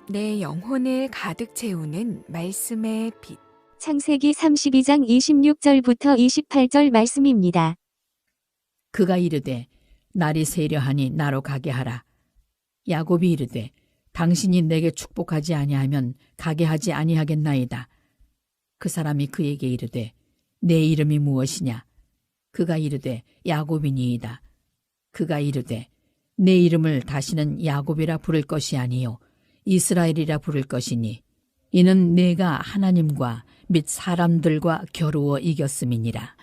내 영혼을 가득 채우는 말씀의 빛. 창세기 32장 26절부터 28절 말씀입니다. 그가 이르되 날이 세려하니 나로 가게 하라. 야곱이 이르되 당신이 내게 축복하지 아니하면 가게 하지 아니하겠나이다. 그 사람이 그에게 이르되 내 이름이 무엇이냐? 그가 이르되 야곱이니이다. 그가 이르되 내 이름을 다시는 야곱이라 부를 것이 아니요 이스라엘이라 부를 것이니 이는 내가 하나님과 및 사람들과 겨루어 이겼음이니라.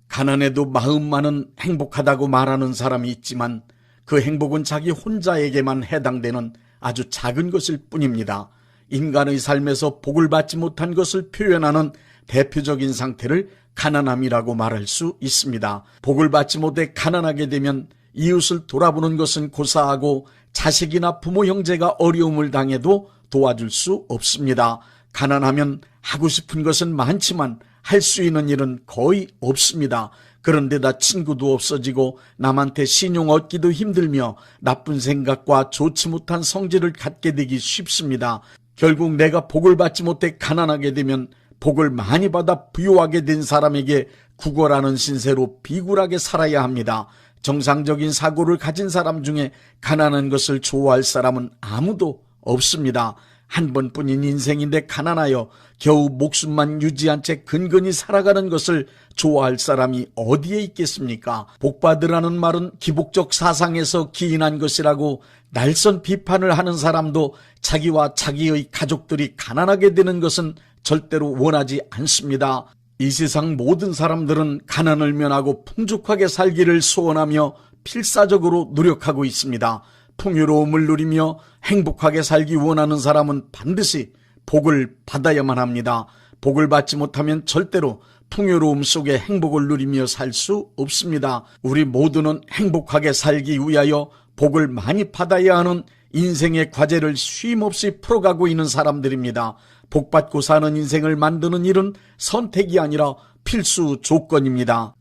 가난해도 마음만은 행복하다고 말하는 사람이 있지만 그 행복은 자기 혼자에게만 해당되는 아주 작은 것일 뿐입니다. 인간의 삶에서 복을 받지 못한 것을 표현하는 대표적인 상태를 가난함이라고 말할 수 있습니다. 복을 받지 못해 가난하게 되면 이웃을 돌아보는 것은 고사하고 자식이나 부모 형제가 어려움을 당해도 도와줄 수 없습니다. 가난하면 하고 싶은 것은 많지만 할 수 있는 일은 거의 없습니다. 그런데다 친구도 없어지고 남한테 신용 얻기도 힘들며 나쁜 생각과 좋지 못한 성질을 갖게 되기 쉽습니다. 결국 내가 복을 받지 못해 가난하게 되면 복을 많이 받아 부유하게 된 사람에게 구걸하는 신세로 비굴하게 살아야 합니다. 정상적인 사고를 가진 사람 중에 가난한 것을 좋아할 사람은 아무도 없습니다. 한 번뿐인 인생인데 가난하여 겨우 목숨만 유지한 채 근근히 살아가는 것을 좋아할 사람이 어디에 있겠습니까? 복받으라는 말은 기복적 사상에서 기인한 것이라고 날선 비판을 하는 사람도 자기와 자기의 가족들이 가난하게 되는 것은 절대로 원하지 않습니다. 이 세상 모든 사람들은 가난을 면하고 풍족하게 살기를 소원하며 필사적으로 노력하고 있습니다. 풍요로움을 누리며 행복하게 살기 원하는 사람은 반드시 복을 받아야만 합니다. 복을 받지 못하면 절대로 풍요로움 속에 행복을 누리며 살 수 없습니다. 우리 모두는 행복하게 살기 위하여 복을 많이 받아야 하는 인생의 과제를 쉼없이 풀어가고 있는 사람들입니다. 복받고 사는 인생을 만드는 일은 선택이 아니라 필수 조건입니다.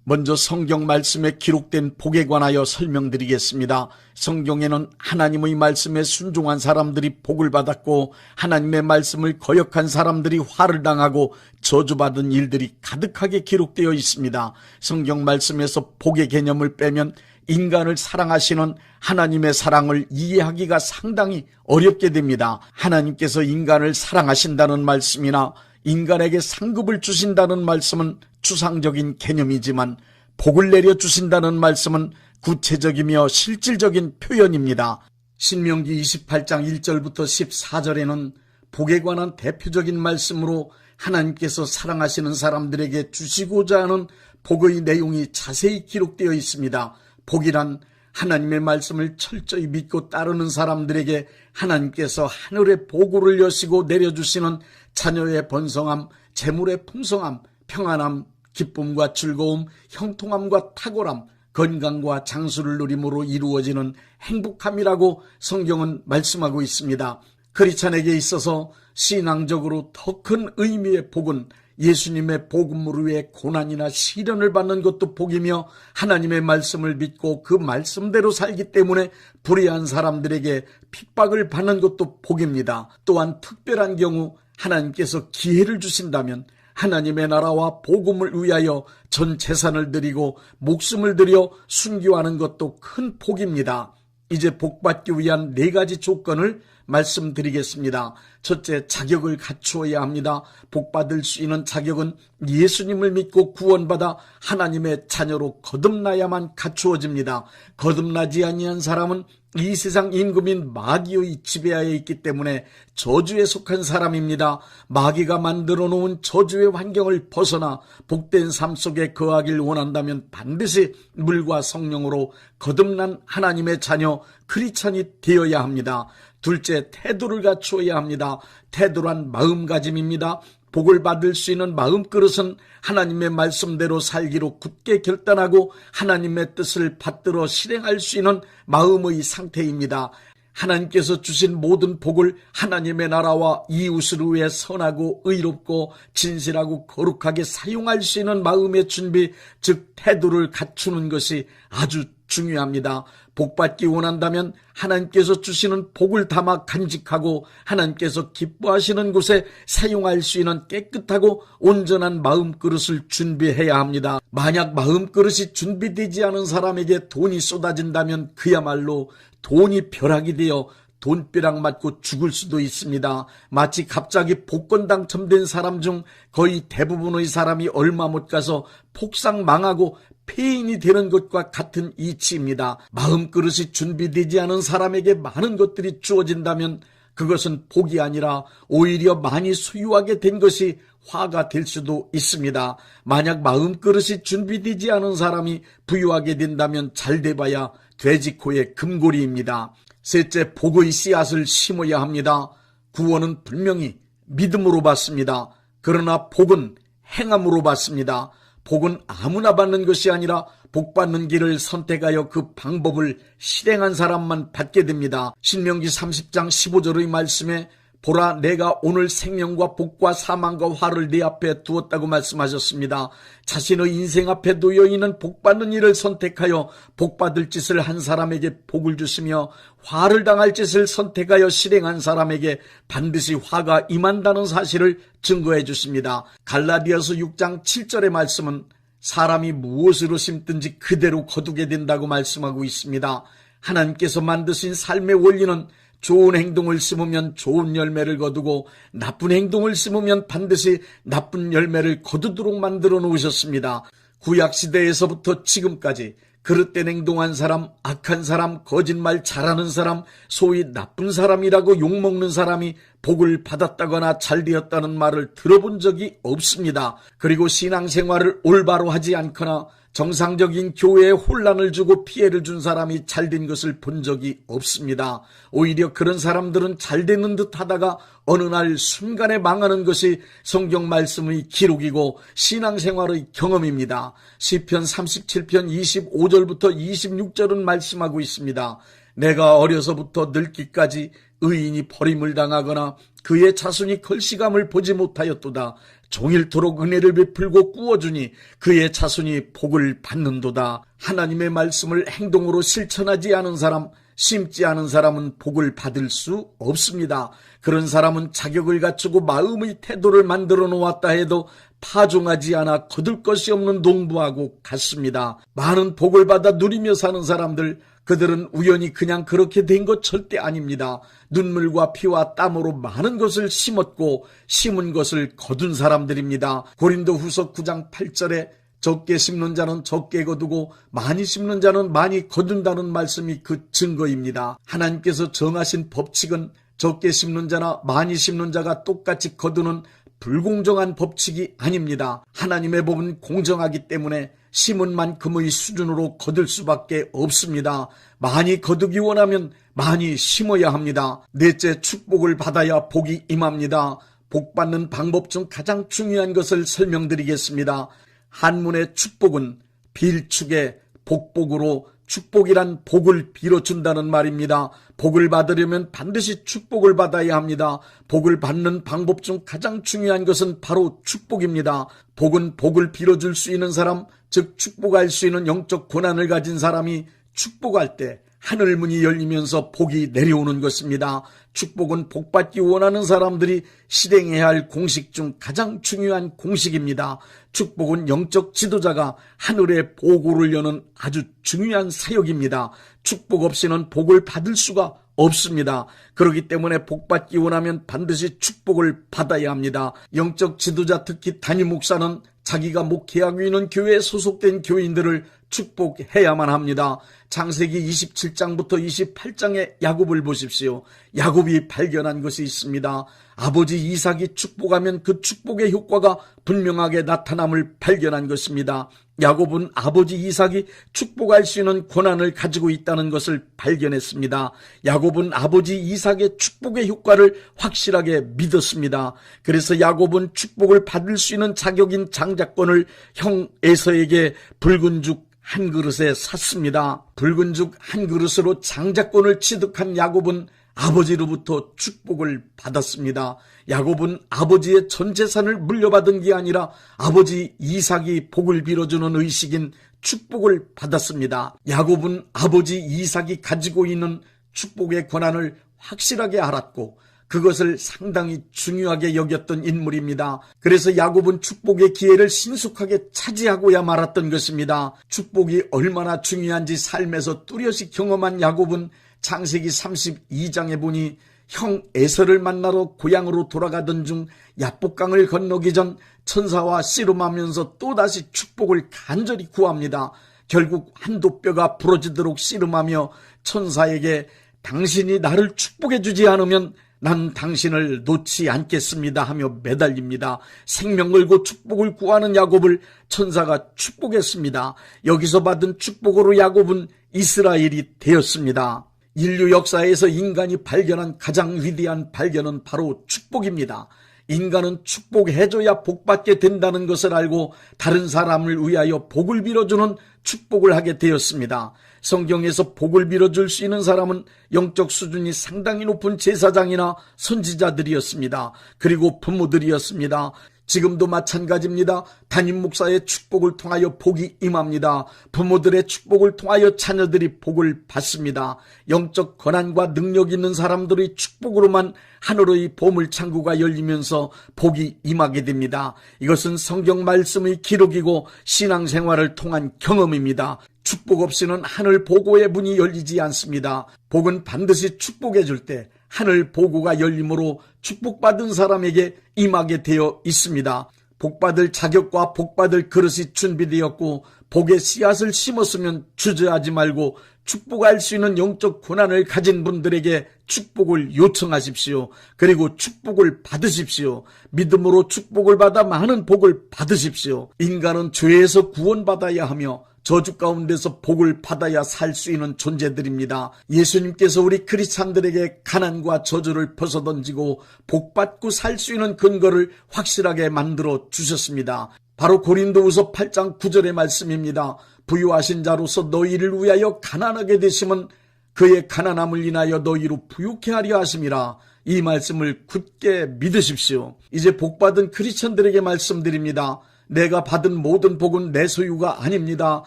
먼저 성경 말씀에 기록된 복에 관하여 설명드리겠습니다. 성경에는 하나님의 말씀에 순종한 사람들이 복을 받았고 하나님의 말씀을 거역한 사람들이 화를 당하고 저주받은 일들이 가득하게 기록되어 있습니다. 성경 말씀에서 복의 개념을 빼면 인간을 사랑하시는 하나님의 사랑을 이해하기가 상당히 어렵게 됩니다. 하나님께서 인간을 사랑하신다는 말씀이나 인간에게 상급을 주신다는 말씀은 추상적인 개념이지만 복을 내려주신다는 말씀은 구체적이며 실질적인 표현입니다. 신명기 28장 1절부터 14절에는 복에 관한 대표적인 말씀으로 하나님께서 사랑하시는 사람들에게 주시고자 하는 복의 내용이 자세히 기록되어 있습니다. 복이란 하나님의 말씀을 철저히 믿고 따르는 사람들에게 하나님께서 하늘의 보고를 여시고 내려주시는 자녀의 번성함, 재물의 풍성함, 평안함, 기쁨과 즐거움, 형통함과 탁월함, 건강과 장수를 누림으로 이루어지는 행복함이라고 성경은 말씀하고 있습니다. 크리스찬에게 있어서 신앙적으로 더 큰 의미의 복은 예수님의 복음으로 위해 고난이나 시련을 받는 것도 복이며 하나님의 말씀을 믿고 그 말씀대로 살기 때문에 불의한 사람들에게 핍박을 받는 것도 복입니다. 또한 특별한 경우 하나님께서 기회를 주신다면 하나님의 나라와 복음을 위하여 전 재산을 드리고 목숨을 들여 순교하는 것도 큰 복입니다. 이제 복받기 위한 4가지 조건을 말씀드리겠습니다. 첫째, 자격을 갖추어야 합니다. 복받을 수 있는 자격은 예수님을 믿고 구원받아 하나님의 자녀로 거듭나야만 갖추어집니다. 거듭나지 아니한 사람은 이 세상 임금인 마귀의 지배하에 있기 때문에 저주에 속한 사람입니다. 마귀가 만들어 놓은 저주의 환경을 벗어나 복된 삶 속에 거하길 원한다면 반드시 물과 성령으로 거듭난 하나님의 자녀 크리스찬이 되어야 합니다. 둘째, 태도를 갖추어야 합니다. 태도란 마음가짐입니다. 복을 받을 수 있는 마음그릇은 하나님의 말씀대로 살기로 굳게 결단하고 하나님의 뜻을 받들어 실행할 수 있는 마음의 상태입니다. 하나님께서 주신 모든 복을 하나님의 나라와 이웃을 위해 선하고 의롭고 진실하고 거룩하게 사용할 수 있는 마음의 준비, 즉 태도를 갖추는 것이 아주 중요합니다. 복받기 원한다면 하나님께서 주시는 복을 담아 간직하고 하나님께서 기뻐하시는 곳에 사용할 수 있는 깨끗하고 온전한 마음그릇을 준비해야 합니다. 만약 마음그릇이 준비되지 않은 사람에게 돈이 쏟아진다면 그야말로 돈이 벼락이 되어 돈벼락 맞고 죽을 수도 있습니다. 마치 갑자기 복권 당첨된 사람 중 거의 대부분의 사람이 얼마 못 가서 폭삭 망하고 폐인이 되는 것과 같은 이치입니다. 마음그릇이 준비되지 않은 사람에게 많은 것들이 주어진다면 그것은 복이 아니라 오히려 많이 소유하게 된 것이 화가 될 수도 있습니다. 만약 마음그릇이 준비되지 않은 사람이 부유하게 된다면 잘 돼봐야 돼지코의 금고리입니다. 셋째, 복의 씨앗을 심어야 합니다. 구원은 분명히 믿음으로 받습니다. 그러나 복은 행함으로 받습니다. 복은 아무나 받는 것이 아니라 복 받는 길을 선택하여 그 방법을 실행한 사람만 받게 됩니다. 신명기 30장 15절의 말씀에 보라, 내가 오늘 생명과 복과 사망과 화를 네 앞에 두었다고 말씀하셨습니다. 자신의 인생 앞에 놓여있는 복받는 일을 선택하여 복받을 짓을 한 사람에게 복을 주시며 화를 당할 짓을 선택하여 실행한 사람에게 반드시 화가 임한다는 사실을 증거해 주십니다. 갈라디아서 6장 7절의 말씀은 사람이 무엇으로 심든지 그대로 거두게 된다고 말씀하고 있습니다. 하나님께서 만드신 삶의 원리는 좋은 행동을 심으면 좋은 열매를 거두고 나쁜 행동을 심으면 반드시 나쁜 열매를 거두도록 만들어 놓으셨습니다. 구약시대에서부터 지금까지 그릇된 행동한 사람, 악한 사람, 거짓말 잘하는 사람, 소위 나쁜 사람이라고 욕먹는 사람이 복을 받았다거나 잘되었다는 말을 들어본 적이 없습니다. 그리고 신앙생활을 올바로 하지 않거나 정상적인 교회에 혼란을 주고 피해를 준 사람이 잘된 것을 본 적이 없습니다. 오히려 그런 사람들은 잘되는 듯 하다가 어느 날 순간에 망하는 것이 성경 말씀의 기록이고 신앙생활의 경험입니다. 시편 37편 25절부터 26절은 말씀하고 있습니다. 내가 어려서부터 늙기까지 의인이 버림을 당하거나 그의 자손이 걸시감을 보지 못하였도다. 종일토록 은혜를 베풀고 꾸어주니 그의 자손이 복을 받는도다. 하나님의 말씀을 행동으로 실천하지 않은 사람, 심지 않은 사람은 복을 받을 수 없습니다. 그런 사람은 자격을 갖추고 마음의 태도를 만들어 놓았다 해도 파종하지 않아 거둘 것이 없는 농부하고 같습니다. 많은 복을 받아 누리며 사는 사람들, 그들은 우연히 그냥 그렇게 된 것 절대 아닙니다. 눈물과 피와 땀으로 많은 것을 심었고 심은 것을 거둔 사람들입니다. 고린도후서 9장 8절에 적게 심는 자는 적게 거두고 많이 심는 자는 많이 거둔다는 말씀이 그 증거입니다. 하나님께서 정하신 법칙은 적게 심는 자나 많이 심는 자가 똑같이 거두는 불공정한 법칙이 아닙니다. 하나님의 법은 공정하기 때문에 심은 만큼의 수준으로 거둘 수밖에 없습니다. 많이 거두기 원하면 많이 심어야 합니다. 넷째, 축복을 받아야 복이 임합니다. 복 받는 방법 중 가장 중요한 것을 설명드리겠습니다. 한문의 축복은 빌축의 복복으로 축복이란 복을 빌어준다는 말입니다. 복을 받으려면 반드시 축복을 받아야 합니다. 복을 받는 방법 중 가장 중요한 것은 바로 축복입니다. 복은 복을 빌어줄 수 있는 사람, 즉 축복할 수 있는 영적 권한을 가진 사람이 축복할 때 하늘문이 열리면서 복이 내려오는 것입니다. 축복은 복받기 원하는 사람들이 실행해야 할 공식 중 가장 중요한 공식입니다. 축복은 영적 지도자가 하늘의 보고를 여는 아주 중요한 사역입니다. 축복 없이는 복을 받을 수가 없습니다. 그렇기 때문에 복받기 원하면 반드시 축복을 받아야 합니다. 영적 지도자, 특히 담임 목사는 자기가 목회하고 있는 교회에 소속된 교인들을 축복해야만 합니다. 창세기 27장부터 28장의 야곱을 보십시오. 야곱이 발견한 것이 있습니다. 아버지 이삭이 축복하면 그 축복의 효과가 분명하게 나타남을 발견한 것입니다. 야곱은 아버지 이삭이 축복할 수 있는 권한을 가지고 있다는 것을 발견했습니다. 야곱은 아버지 이삭의 축복의 효과를 확실하게 믿었습니다. 그래서 야곱은 축복을 받을 수 있는 자격인 장자권을 형 에서에게 붉은 죽 한 그릇에 샀습니다. 붉은 죽 한 그릇으로 장자권을 취득한 야곱은 아버지로부터 축복을 받았습니다. 야곱은 아버지의 전 재산을 물려받은 게 아니라 아버지 이삭이 복을 빌어주는 의식인 축복을 받았습니다. 야곱은 아버지 이삭이 가지고 있는 축복의 권한을 확실하게 알았고 그것을 상당히 중요하게 여겼던 인물입니다. 그래서 야곱은 축복의 기회를 신속하게 차지하고야 말았던 것입니다. 축복이 얼마나 중요한지 삶에서 뚜렷이 경험한 야곱은 창세기 32장에 보니 형 에서를 만나러 고향으로 돌아가던 중 야복강을 건너기 전 천사와 씨름하면서 또다시 축복을 간절히 구합니다. 결국 한도 뼈가 부러지도록 씨름하며 천사에게 당신이 나를 축복해 주지 않으면 난 당신을 놓지 않겠습니다 하며 매달립니다. 생명 걸고 축복을 구하는 야곱을 천사가 축복했습니다. 여기서 받은 축복으로 야곱은 이스라엘이 되었습니다. 인류 역사에서 인간이 발견한 가장 위대한 발견은 바로 축복입니다. 인간은 축복해줘야 복받게 된다는 것을 알고 다른 사람을 위하여 복을 빌어주는 축복을 하게 되었습니다. 성경에서 복을 빌어줄 수 있는 사람은 영적 수준이 상당히 높은 제사장이나 선지자들이었습니다. 그리고 부모들이었습니다. 지금도 마찬가지입니다. 담임 목사의 축복을 통하여 복이 임합니다. 부모들의 축복을 통하여 자녀들이 복을 받습니다. 영적 권한과 능력 있는 사람들의 축복으로만 하늘의 보물창고가 열리면서 복이 임하게 됩니다. 이것은 성경 말씀의 기록이고 신앙생활을 통한 경험입니다. 축복 없이는 하늘 보고의 문이 열리지 않습니다. 복은 반드시 축복해 줄 때 하늘 보고가 열림으로 축복받은 사람에게 임하게 되어 있습니다. 복받을 자격과 복받을 그릇이 준비되었고 복의 씨앗을 심었으면 주저하지 말고 축복할 수 있는 영적 권한을 가진 분들에게 축복을 요청하십시오. 그리고 축복을 받으십시오. 믿음으로 축복을 받아 많은 복을 받으십시오. 인간은 죄에서 구원받아야 하며 저주 가운데서 복을 받아야 살 수 있는 존재들입니다. 예수님께서 우리 크리스찬들에게 가난과 저주를 벗어던지고 복받고 살 수 있는 근거를 확실하게 만들어 주셨습니다. 바로 고린도후서 8장 9절의 말씀입니다. 부유하신 자로서 너희를 위하여 가난하게 되심은 그의 가난함을 인하여 너희로 부유케 하려 하심이라. 이 말씀을 굳게 믿으십시오. 이제 복받은 크리스찬들에게 말씀드립니다. 내가 받은 모든 복은 내 소유가 아닙니다.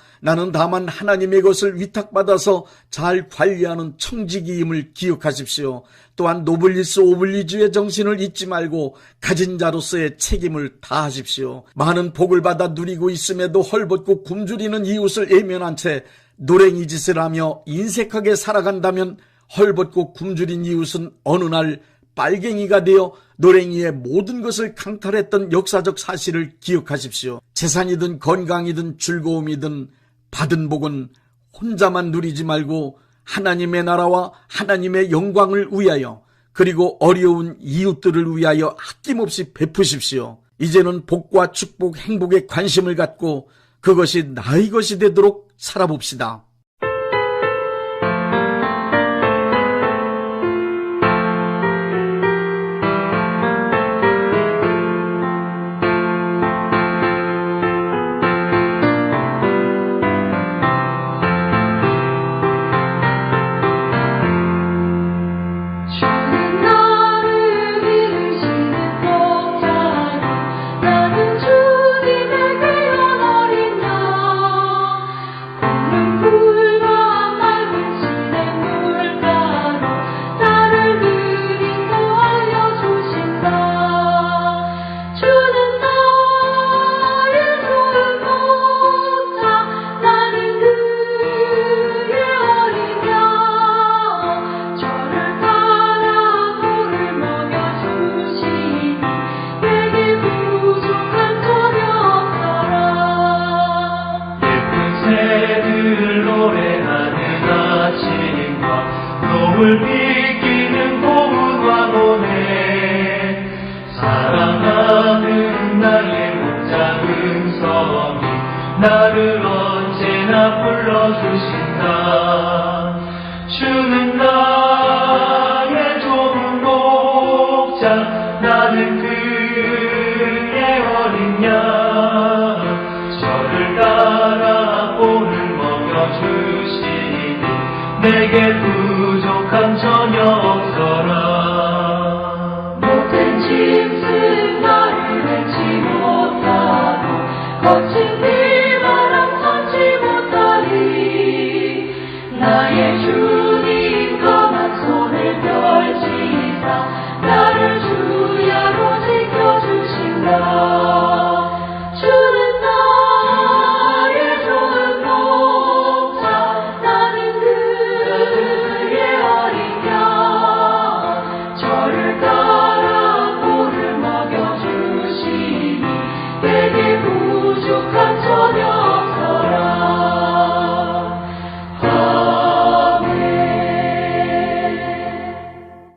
나는 다만 하나님의 것을 위탁받아서 잘 관리하는 청지기임을 기억하십시오. 또한 노블리스 오블리주의 정신을 잊지 말고 가진 자로서의 책임을 다하십시오. 많은 복을 받아 누리고 있음에도 헐벗고 굶주리는 이웃을 외면한 채 노랭이 짓을 하며 인색하게 살아간다면 헐벗고 굶주린 이웃은 어느 날 빨갱이가 되어 노랭이의 모든 것을 강탈했던 역사적 사실을 기억하십시오. 재산이든 건강이든 즐거움이든 받은 복은 혼자만 누리지 말고 하나님의 나라와 하나님의 영광을 위하여 그리고 어려운 이웃들을 위하여 아낌없이 베푸십시오. 이제는 복과 축복, 행복에 관심을 갖고 그것이 나의 것이 되도록 살아봅시다. 노을 비기는 고운 왕원에 성이 나를 언제나 불러주신다. 주는 나의 좋은 목자, 나는 그의 어린 양. 저를 따라 오늘 먹여주시니 내게